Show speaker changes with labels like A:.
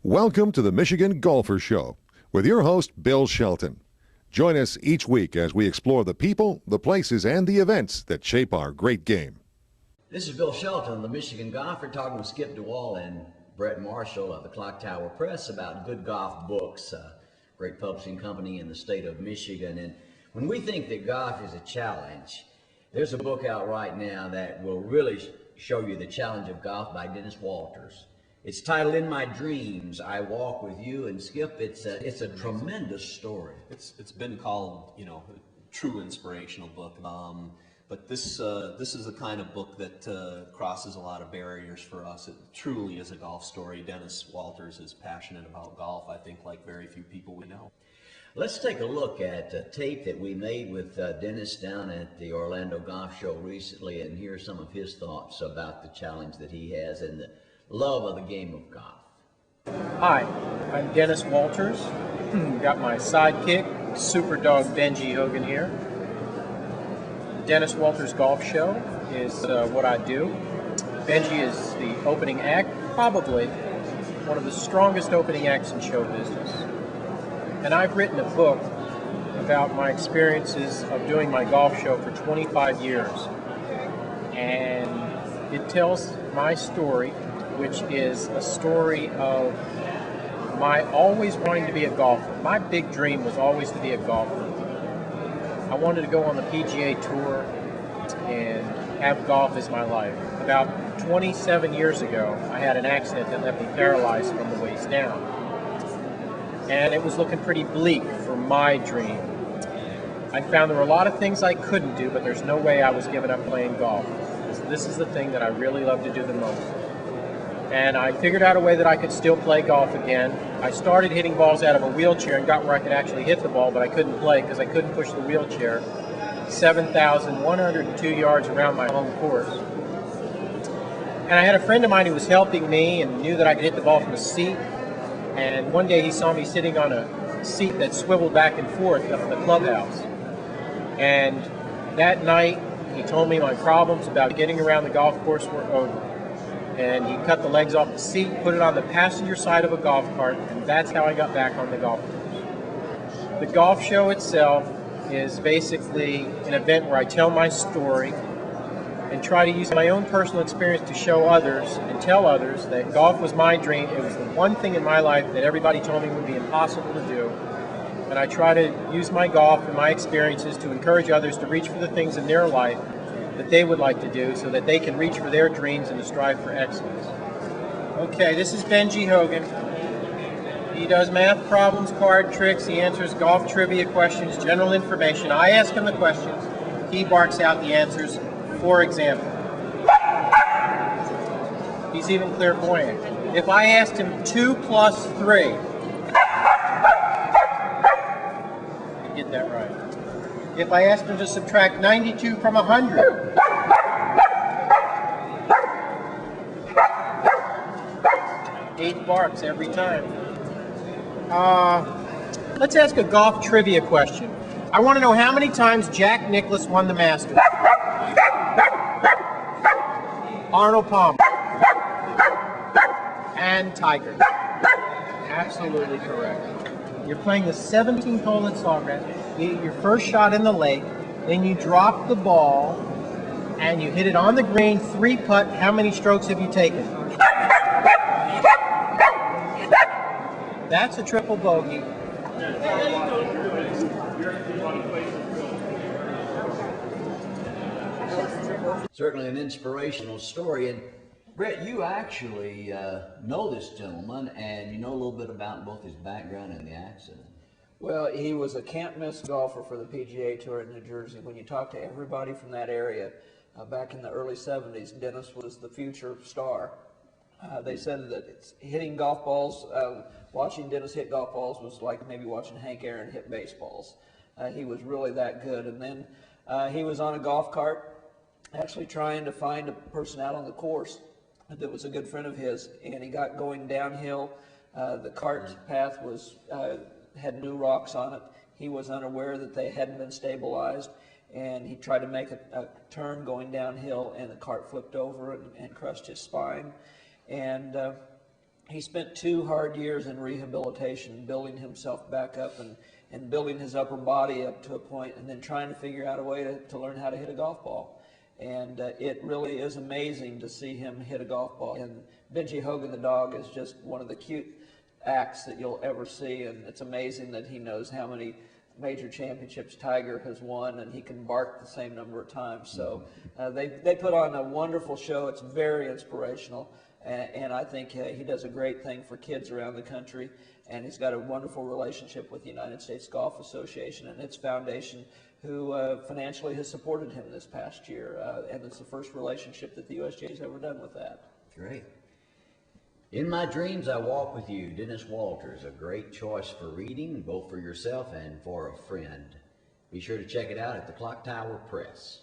A: Welcome to the Michigan Golfer Show with your host, Bill Shelton. Join us each week as we explore the people, the places, and the events that shape our great game.
B: This is Bill Shelton, the Michigan golfer, talking with Skip DeWall and Brett Marshall of the Clock Tower Press about good golf books, a great publishing company in the state of Michigan. And when we think that golf is a challenge, there's a book out right now that will really show you the challenge of golf by Dennis Walters. It's titled "In My Dreams, I Walk With You," and Skip, it's a tremendous story.
C: It's been called, a true inspirational book. But this is the kind of book that crosses a lot of barriers for us. It truly is a golf story. Dennis Walters is passionate about golf, I think, like very few people we know.
B: Let's take a look at a tape that we made with Dennis down at the Orlando Golf Show recently, and hear some of his thoughts about the challenge that he has and the love of the game of golf.
D: Hi, I'm Dennis Walters. Got my sidekick, super dog Benji Hogan here. Dennis Walters Golf Show is what I do. Benji is the opening act, probably one of the strongest opening acts in show business. And I've written a book about my experiences of doing my golf show for 25 years. And it tells my story, which is a story of my always wanting to be a golfer. My big dream was always to be a golfer. I wanted to go on the PGA Tour and have golf as my life. About 27 years ago, I had an accident that left me paralyzed from the waist down. And it was looking pretty bleak for my dream. I found there were a lot of things I couldn't do, but there's no way I was giving up playing golf. This is the thing that I really love to do the most. And I figured out a way that I could still play golf again. I started hitting balls out of a wheelchair and got where I could actually hit the ball, but I couldn't play because I couldn't push the wheelchair 7,102 yards around my home course. And I had a friend of mine who was helping me and knew that I could hit the ball from a seat. And one day he saw me sitting on a seat that swiveled back and forth up in the clubhouse. And that night he told me my problems about getting around the golf course were over. And he cut the legs off the seat, put it on the passenger side of a golf cart, and that's how I got back on the golf course. The golf show itself is basically an event where I tell my story and try to use my own personal experience to show others and tell others that golf was my dream. It was the one thing in my life that everybody told me would be impossible to do. And I try to use my golf and my experiences to encourage others to reach for the things in their life that they would like to do so that they can reach for their dreams and to strive for excellence. Okay, this is Benji Hogan. He does math problems, card tricks, he answers golf trivia questions, general information. I ask him the questions, he barks out the answers. For example, he's even clairvoyant. If I asked him 2 plus 3, he'd get that right. If I asked him to subtract 92 from 100, eight barks every time. Let's ask a golf trivia question. I want to know how many times Jack Nicklaus won the Masters. Arnold Palmer. And Tiger. Absolutely correct. You're playing the 17th hole at Sawgrass. You hit your first shot in the lake, then you drop the ball, and you hit it on the green, 3-putt. How many strokes have you taken? That's a triple bogey.
B: Certainly an inspirational story. And Brett, you actually know this gentleman, and you know a little bit about both his background and the accident.
E: Well, he was a can't-miss golfer for the PGA Tour in New Jersey. When you talk to everybody from that area, back in the early 70s, Dennis was the future star. They said that hitting golf balls, watching Dennis hit golf balls was like maybe watching Hank Aaron hit baseballs. He was really that good. And then he was on a golf cart, actually trying to find a person out on the course that was a good friend of his, and he got going downhill. The cart path was had new rocks on it. He was unaware that they hadn't been stabilized, and he tried to make a turn going downhill, and the cart flipped over and crushed his spine. And he spent 2 hard years in rehabilitation, building himself back up and building his upper body up to a point, and then trying to figure out a way to learn how to hit a golf ball. And it really is amazing to see him hit a golf ball. And Benji Hogan, the dog, is just one of the cute acts that you'll ever see. And it's amazing that he knows how many major championships Tiger has won, and he can bark the same number of times. So they put on a wonderful show. It's very inspirational. And I think he does a great thing for kids around the country. And he's got a wonderful relationship with the United States Golf Association and its foundation, who financially has supported him this past year. And it's the first relationship that the USGA has ever done with that.
B: Great. In My Dreams, I Walk With You, Dennis Walters, a great choice for reading, both for yourself and for a friend. Be sure to check it out at the Clock Tower Press.